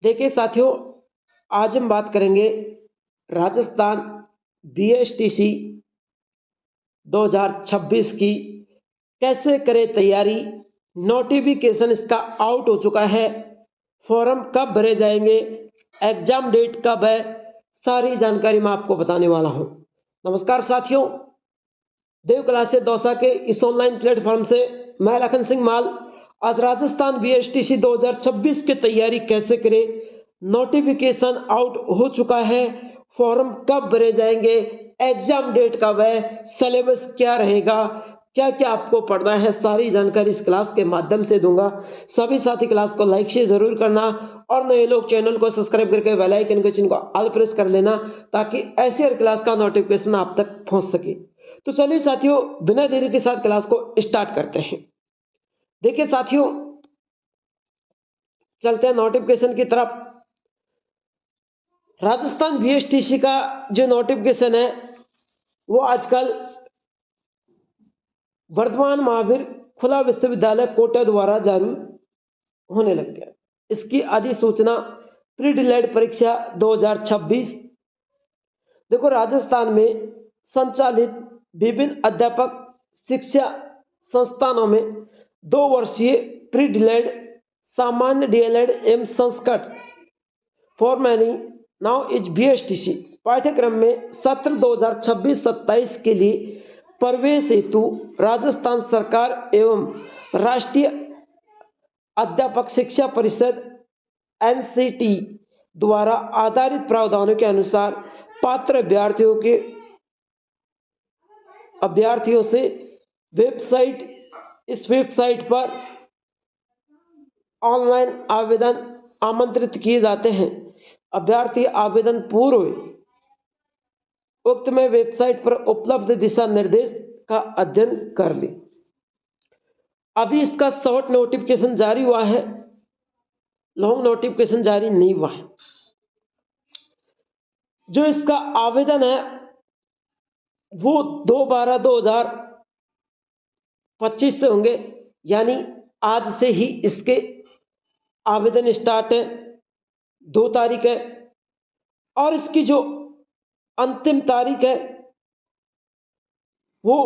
देखिए साथियों, आज हम बात करेंगे राजस्थान बीएसटीसी 2026 की। कैसे करें तैयारी, नोटिफिकेशन इसका आउट हो चुका है, फॉर्म कब भरे जाएंगे, एग्जाम डेट कब है, सारी जानकारी मैं आपको बताने वाला हूं। नमस्कार साथियों, देव क्लासेस दौसा के इस ऑनलाइन प्लेटफॉर्म से मैं लखन सिंह माल आज राजस्थान बीएसटीसी 2026 की तैयारी कैसे करें, नोटिफिकेशन आउट हो चुका है, फॉर्म कब भरे जाएंगे, एग्जाम डेट कब है, सिलेबस क्या रहेगा, क्या क्या आपको पढ़ना है, सारी जानकारी इस क्लास के माध्यम से दूंगा। सभी साथी क्लास को लाइक शेयर जरूर करना और नए लोग चैनल को सब्सक्राइब करके बेल आइकन के चिन्ह को ऑल प्रेस कर लेना ताकि ऐसी हर क्लास का नोटिफिकेशन आप तक पहुंच सके। तो चलिए साथियों, बिना देरी के साथ क्लास को स्टार्ट करते हैं। देखिए साथियों, चलते हैं नोटिफिकेशन की तरफ। राजस्थान बीएसटीसी का जो नोटिफिकेशन है वो आजकल वर्धमान महावीर खुला विश्वविद्यालय कोटा द्वारा जारी होने लग गया। इसकी अधिसूचना प्री डिलेड परीक्षा 2026। देखो, राजस्थान में संचालित विभिन्न अध्यापक शिक्षा संस्थानों में 2 वर्षीय प्री डिलेड, सामान्य डीएलएड एवं Sanskrit for many now is BSTC पाठ्यक्रम में सत्र 2026-27 के लिए प्रवेश हेतु राजस्थान सरकार एवं राष्ट्रीय अध्यापक शिक्षा परिषद एनसीटी द्वारा आधारित प्रावधानों के अनुसार पात्र अभ्यर्थियों से इस वेबसाइट पर ऑनलाइन आवेदन आमंत्रित किए जाते हैं। अभ्यर्थी आवेदन पूर्व उक्त में वेबसाइट पर उपलब्ध दिशा निर्देश का अध्ययन कर ले। अभी इसका शॉर्ट नोटिफिकेशन जारी हुआ है, लॉन्ग नोटिफिकेशन जारी नहीं हुआ है। जो इसका आवेदन है वो 2/12/2025 से होंगे, यानी आज से ही इसके आवेदन स्टार्ट है, 2 तारीख है। और इसकी जो अंतिम तारीख है वो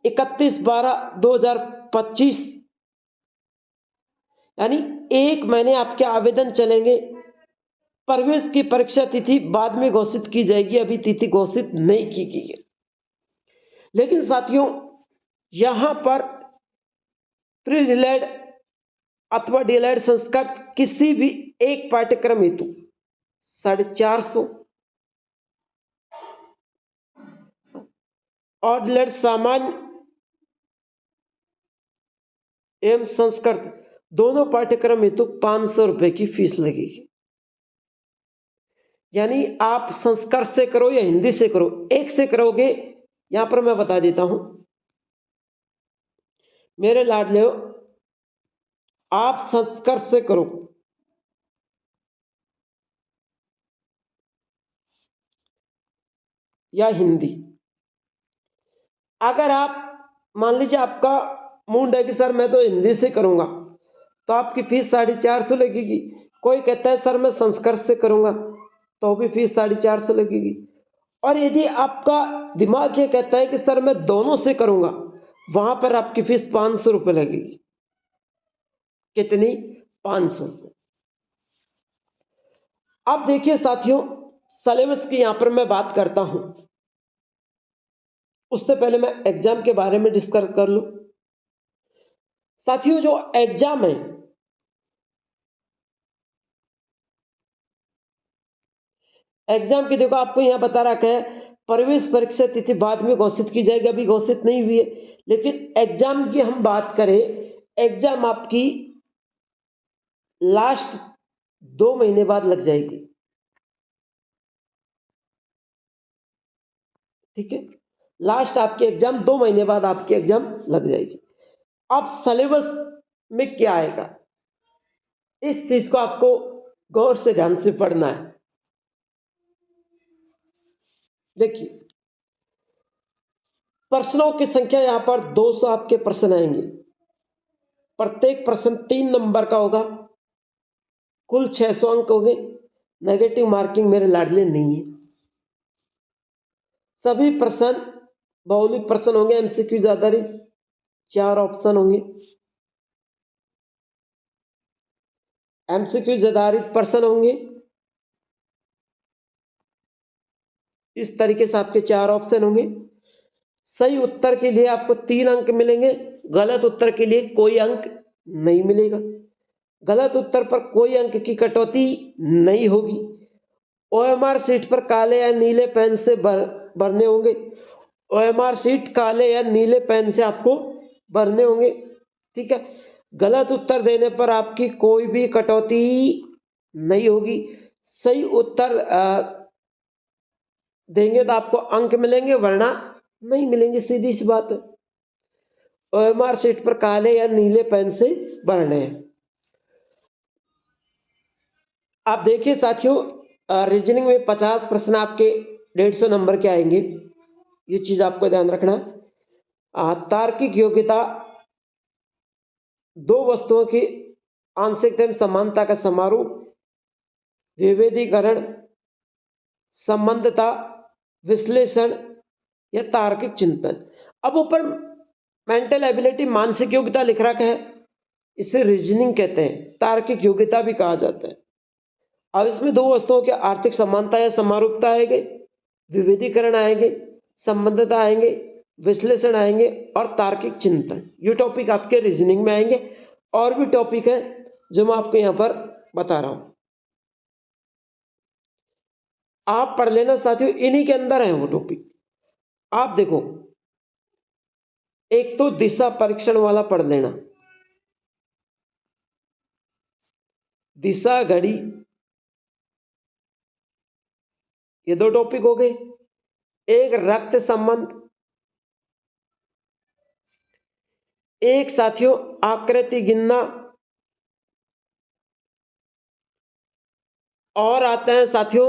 31/12/2025, यानी 1 महीने आपके आवेदन चलेंगे। प्रवेश की परीक्षा तिथि बाद में घोषित की जाएगी, अभी तिथि घोषित नहीं की गई है। लेकिन साथियों, यहां पर प्री डिलेड अथवा डीएलएड संस्कृत किसी भी एक पाठ्यक्रम हेतु 450 और डीएलएड सामान्य एवं संस्कृत दोनों पाठ्यक्रम हेतु 500 रुपए की फीस लगेगी। यानी आप संस्कृत से करो या हिंदी से करो, एक से करोगे, यहां पर मैं बता देता हूं मेरे लाडले, आप संस्कृत से करो या हिंदी, अगर आप मान लीजिए आपका मूड है कि सर मैं तो हिंदी से करूंगा, तो आपकी फीस 450 लगेगी। कोई कहता है सर मैं संस्कृत से करूंगा, तो भी फीस 450 लगेगी। और यदि आपका दिमाग ये कहता है कि सर मैं दोनों से करूंगा, वहां पर आपकी फीस 500 रुपए लगेगी। कितनी? 500 रुपए। अब देखिए साथियों, सिलेबस की यहां पर मैं बात करता हूं, उससे पहले मैं एग्जाम के बारे में डिस्कस कर लूं। साथियों, जो एग्जाम है, एग्जाम की देखो आपको यहां बता रखा है प्रवेश परीक्षा तिथि बाद में घोषित की जाएगी, अभी घोषित नहीं हुई है। लेकिन एग्जाम की हम बात करें, एग्जाम आपकी लास्ट 2 महीने बाद लग जाएगी। ठीक है, लास्ट आपके एग्जाम 2 महीने बाद आपकी एग्जाम लग जाएगी। अब सिलेबस में क्या आएगा, इस चीज को आपको गौर से ध्यान से पढ़ना है। देखिए, प्रश्नों की संख्या यहां पर 200 आपके प्रश्न आएंगे। प्रत्येक प्रश्न 3 नंबर का होगा। कुल 600 अंक होंगे। नेगेटिव मार्किंग मेरे लाडले नहीं है। सभी प्रश्न बहुलिक प्रश्न होंगे, एमसीक्यूज आधारित 4 ऑप्शन होंगे। एमसीक्यूज आधारित प्रश्न होंगे। इस तरीके से आपके 4 ऑप्शन होंगे। सही उत्तर के लिए आपको 3 अंक मिलेंगे, गलत उत्तर के लिए कोई अंक नहीं मिलेगा। गलत उत्तर पर कोई अंक की कटौती नहीं होगी। ओएमआर शीट पर काले या नीले पेन से भरने होंगे। ओएमआर शीट काले या नीले पेन से आपको भरने होंगे, ठीक है। गलत उत्तर देने पर आपकी कोई भी कटौती नहीं होगी। सही उत्तर देंगे तो आपको अंक मिलेंगे, वरना नहीं मिलेंगे, सीधी सी बात है। ओएमआर शीट पर काले या नीले पेन से भरने हैं। आप देखिए साथियों, रीजनिंग में 50 प्रश्न आपके 150 नंबर के आएंगे, ये चीज आपको ध्यान रखना। तार्किक योग्यता, दो वस्तुओं की आंशिक समानता का समारोह, विभेदीकरण, संबंधता, विश्लेषण या तार्किक चिंतन। अब ऊपर मेंटल एबिलिटी मानसिक योग्यता लिख रखा है, इसे रीजनिंग कहते हैं, तार्किक योग्यता भी कहा जाता है। अब इसमें दो वस्तुओं के आर्थिक समानता या समारूपता आएंगे, विभेदीकरण आएंगे, संबंधता आएंगे, विश्लेषण आएंगे और तार्किक चिंतन। ये टॉपिक आपके रीजनिंग में आएंगे। और भी टॉपिक है जो मैं आपको यहां पर बता रहा हूं, आप पढ़ लेना साथियों, इन्हीं के अंदर है वो टॉपिक। आप देखो, एक तो दिशा परीक्षण वाला पढ़ लेना, दिशा घड़ी, ये दो टॉपिक हो गए। एक रक्त संबंध, एक साथियों आकृति गिनना, और आते हैं साथियों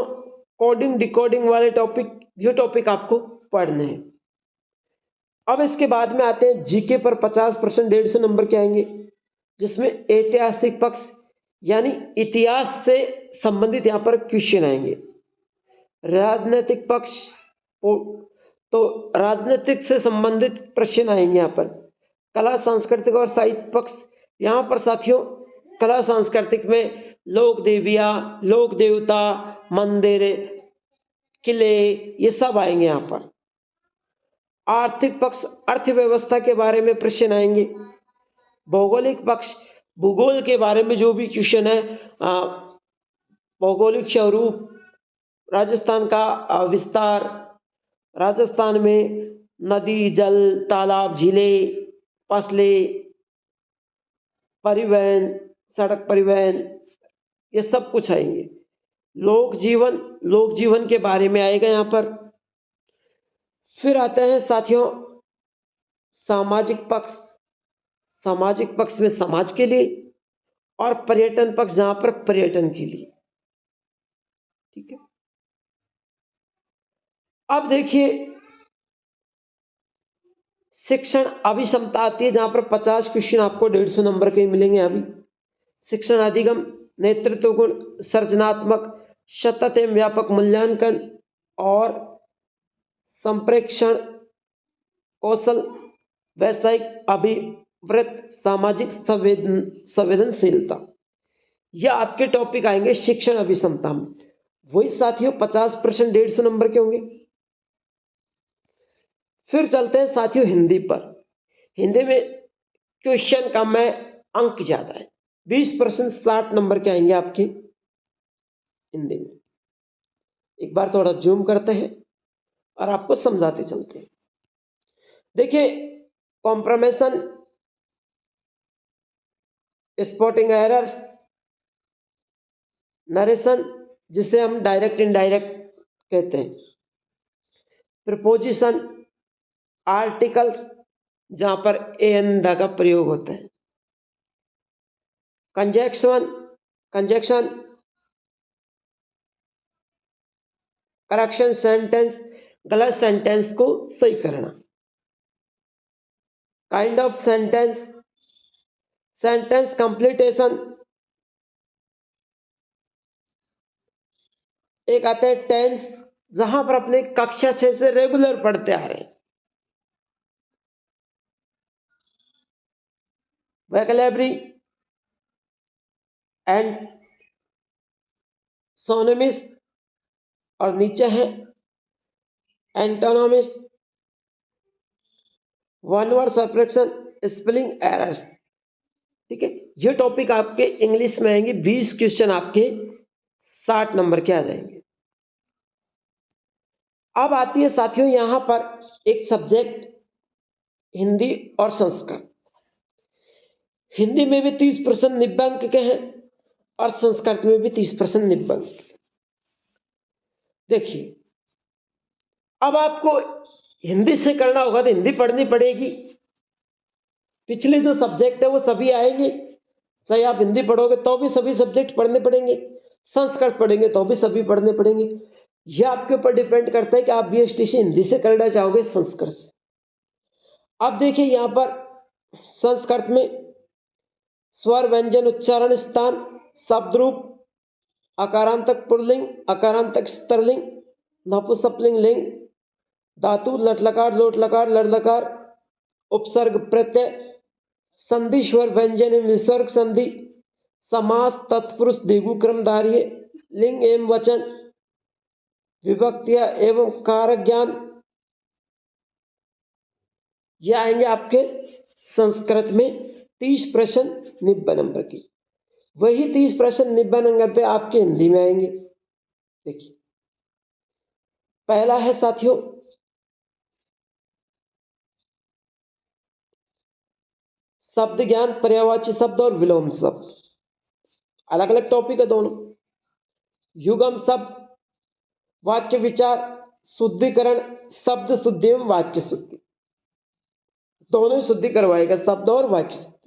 कोडिंग डिकोडिंग वाले टॉपिक। ये टॉपिक आपको पढ़ने हैं। अब इसके बाद में आते हैं जीके पर 50% 150 नंबर के आएंगे, जिसमें ऐतिहासिक पक्ष यानी इतिहास से संबंधित यहां पर क्वेश्चन आएंगे। राजनीतिक पक्ष, तो राजनीतिक से संबंधित प्रश्न आएंगे यहां पर। कला सांस्कृतिक और साहित्य पक्ष, यहां पर साथियों कला सांस्कृतिक में लोक देवियां, लोक देवता, मंदिर, किले, ये सब आएंगे यहां पर। आर्थिक पक्ष, अर्थव्यवस्था के बारे में प्रश्न आएंगे। भौगोलिक पक्ष, भूगोल के बारे में जो भी क्वेश्चन है, भौगोलिक स्वरूप, राजस्थान का विस्तार, राजस्थान में नदी, जल, तालाब, झीलें, फसलें, परिवहन, सड़क परिवहन, ये सब कुछ आएंगे। लोक जीवन, लोक जीवन के बारे में आएगा यहां पर। फिर आते हैं साथियों सामाजिक पक्ष, सामाजिक पक्ष में समाज के लिए, और पर्यटन पक्ष जहां पर पर्यटन के लिए, ठीक है। अब देखिए शिक्षण अभिक्षमता आती है, जहां पर 50 क्वेश्चन आपको 150 नंबर के मिलेंगे। अभी शिक्षण अधिगम, नेतृत्व गुण, सृजनात्मक, सतत एवं व्यापक मूल्यांकन और संप्रेक्षण कौशल, वैश्विक अभिवृत्त, सामाजिक संवेदनशीलता, यह आपके टॉपिक आएंगे शिक्षण अभिक्षमता में। वही साथियों 50% 150 नंबर के होंगे। फिर चलते हैं साथियों हिंदी पर। हिंदी में क्वेश्चन कम है, अंक ज्यादा है। 20% 60 नंबर के आएंगे आपके हिंदी में। एक बार थोड़ा जूम करते हैं और आपको समझाते चलते हैं। देखिए कॉम्प्रोमेशन, स्पॉटिंग एरर्स, नरेशन जिसे हम डायरेक्ट इनडायरेक्ट कहते हैं, प्रपोजिशन, आर्टिकल्स जहां पर एन द का प्रयोग होता है, कंजक्शन, कंजक्शन, करेक्शन सेंटेंस, गलत सेंटेंस को सही करना, kind of sentence, sentence completion, एक आता है टेंस, जहां पर अपने कक्षा 6 से रेगुलर पढ़ते आ रहे हैं। वोकैबुलरी एंड सोनोमिस, और नीचे है एंटोनोमिस, one word subtraction, spelling errors. ठीक है, ये टॉपिक आपके इंग्लिश में आएंगे। 20 क्वेश्चन आपके 60 नंबर के आ जाएंगे। अब आती है साथियों यहां पर एक सब्जेक्ट हिंदी और संस्कृत। हिंदी में भी 30% निबंक के हैं और संस्कृत में भी 30% निबंक। देखिए, अब आपको हिंदी से करना होगा तो हिंदी पढ़नी पड़ेगी। पिछले जो सब्जेक्ट है वो सभी आएंगे, चाहे आप हिंदी पढ़ोगे तो भी सभी सब्जेक्ट पढ़ने पड़ेंगे, संस्कृत पढ़ेंगे तो भी सभी पढ़ने पड़ेंगे। यह आपके ऊपर डिपेंड करता है कि आप बीएसटीसी हिंदी से करना चाहोगे संस्कृत से। अब देखिए यहां पर संस्कृत में स्वर, व्यंजन, उच्चारण, स्थान, शब्द रूप, अकारांतक पुल्लिंग, अकारांतक स्त्रीलिंग, नपुंसकलिंग लिंग, धातु, लटलकार, लोटलकार, लड़लकार, उपसर्ग, प्रत्यय, संधि, स्वर, व्यंजन एवं विसर्ग संधि, समास, तत्पुरुष, द्विगु क्रमधार्य, लिंग एवं वचन, विभक्तियां एवं कारक ज्ञान, ये आएंगे आपके संस्कृत में 30 प्रश्न 90 नंबर की। वही 30 प्रश्न 90 नंबर पे आपके हिंदी में आएंगे। देखिए, पहला है साथियों शब्द ज्ञान, पर्यायवाची शब्द और विलोम शब्द। अलग अलग टॉपिक है दोनों। युगम शब्द, वाक्य विचार, शुद्धिकरण, शब्द शुद्धि एवं वाक्य शुद्धि, दोनों शुद्धि करवाएगा, शब्द और वाक्य शुद्धि।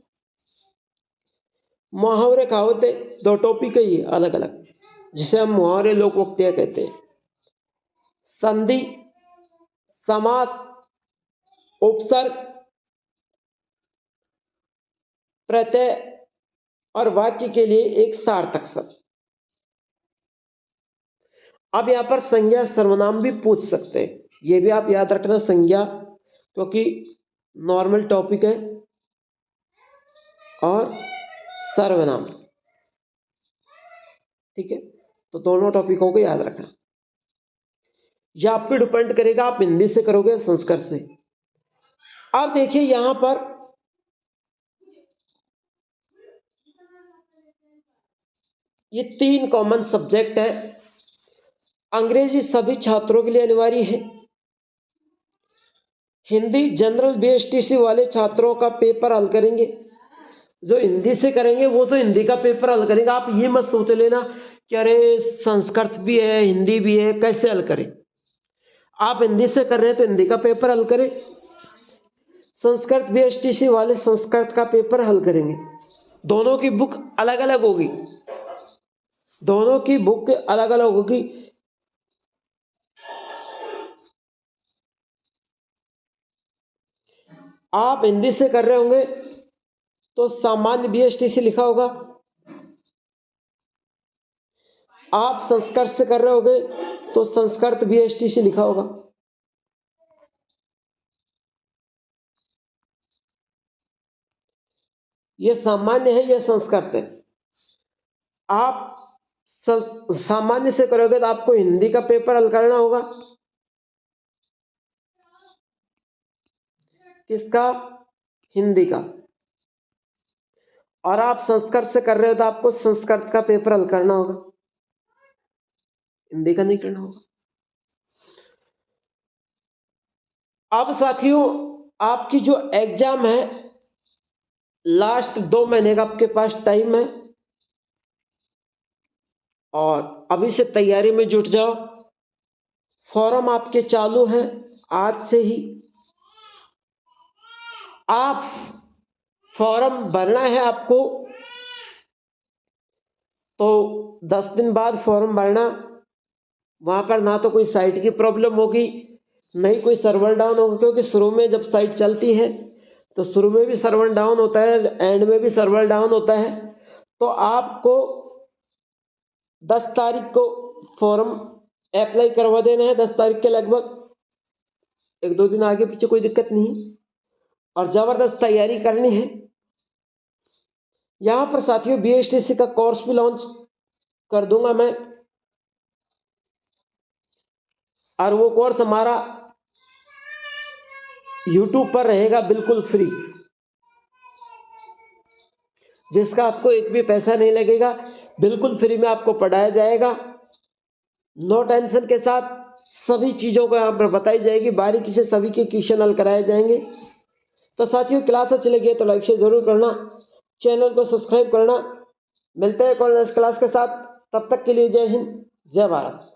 मुहावरे, कहावतें, दो टॉपिक ही है अलग अलग, जिसे हम मुहावरे, लोकोक्तियां कहते हैं। संधि, समास, उपसर्ग, प्रत्यय और वाक्य के लिए एक सार्थक शब्द। अब यहां पर संज्ञा सर्वनाम भी पूछ सकते हैं, ये भी आप याद रखना, संज्ञा क्योंकि नॉर्मल टॉपिक है, और सर्वनाम। ठीक है, तो दोनों टॉपिकों को याद रखना। यह आप पे डिपेंड करेगा आप हिंदी से करोगे संस्कृत से। अब देखिए यहां पर ये 3 कॉमन सब्जेक्ट है। अंग्रेजी सभी छात्रों के लिए अनिवार्य है। हिंदी जनरल बीएसटीसी वाले छात्रों का पेपर हल करेंगे। जो हिंदी से करेंगे वो तो हिंदी का पेपर हल करेंगे। आप ये मत सोच लेना कि अरे संस्कृत भी है हिंदी भी है, कैसे हल करें। आप हिंदी से कर रहे हैं तो हिंदी का पेपर हल करें, संस्कृत बीएसटीसी वाले संस्कृत का पेपर हल करेंगे। दोनों की बुक अलग अलग होगी, दोनों की बुक अलग अलग होगी। आप हिंदी से कर रहे होंगे तो सामान्य बीएसटीसी लिखा होगा, आप संस्कृत से कर रहे होंगे तो संस्कृत बीएसटीसी लिखा होगा। ये सामान्य है, यह संस्कृत है। आप सामान्य से करोगे तो आपको हिंदी का पेपर हल करना होगा। किसका? हिंदी का। और आप संस्कृत से कर रहे हो तो आपको संस्कृत का पेपर हल करना होगा, हिंदी का नहीं करना होगा। अब साथियों आपकी जो एग्जाम है लास्ट 2 महीने का आपके पास टाइम है, और अभी से तैयारी में जुट जाओ। फॉर्म आपके चालू हैं आज से ही। आप फॉर्म भरना है आपको तो 10 दिन बाद फॉर्म भरना। वहां पर ना तो कोई साइट की प्रॉब्लम होगी, नहीं कोई सर्वर डाउन होगा, क्योंकि शुरू में जब साइट चलती है तो शुरू में भी सर्वर डाउन होता है, एंड में भी सर्वर डाउन होता है। तो आपको 10 तारीख को फॉर्म अप्लाई करवा देना है 10 तारीख के लगभग, 1-2 दिन आगे पीछे कोई दिक्कत नहीं, और ज़बरदस्त तैयारी करनी है। यहाँ पर साथियों BSTC का कोर्स भी लॉन्च कर दूंगा मैं, और वो कोर्स हमारा YouTube पर रहेगा बिल्कुल फ्री, जिसका आपको एक भी पैसा नहीं लगेगा, बिल्कुल फ्री में आपको पढ़ाया जाएगा। नो टेंशन के साथ सभी चीज़ों को यहाँ पर बताई जाएगी, बारीकी से सभी के क्वेश्चन हल कराए जाएंगे। तो साथियों क्लास अच्छी लगी है तो लाइक शेयर जरूर करना, चैनल को सब्सक्राइब करना। मिलते हैं कॉलेज क्लास के साथ, तब तक के लिए जय हिंद, जय भारत।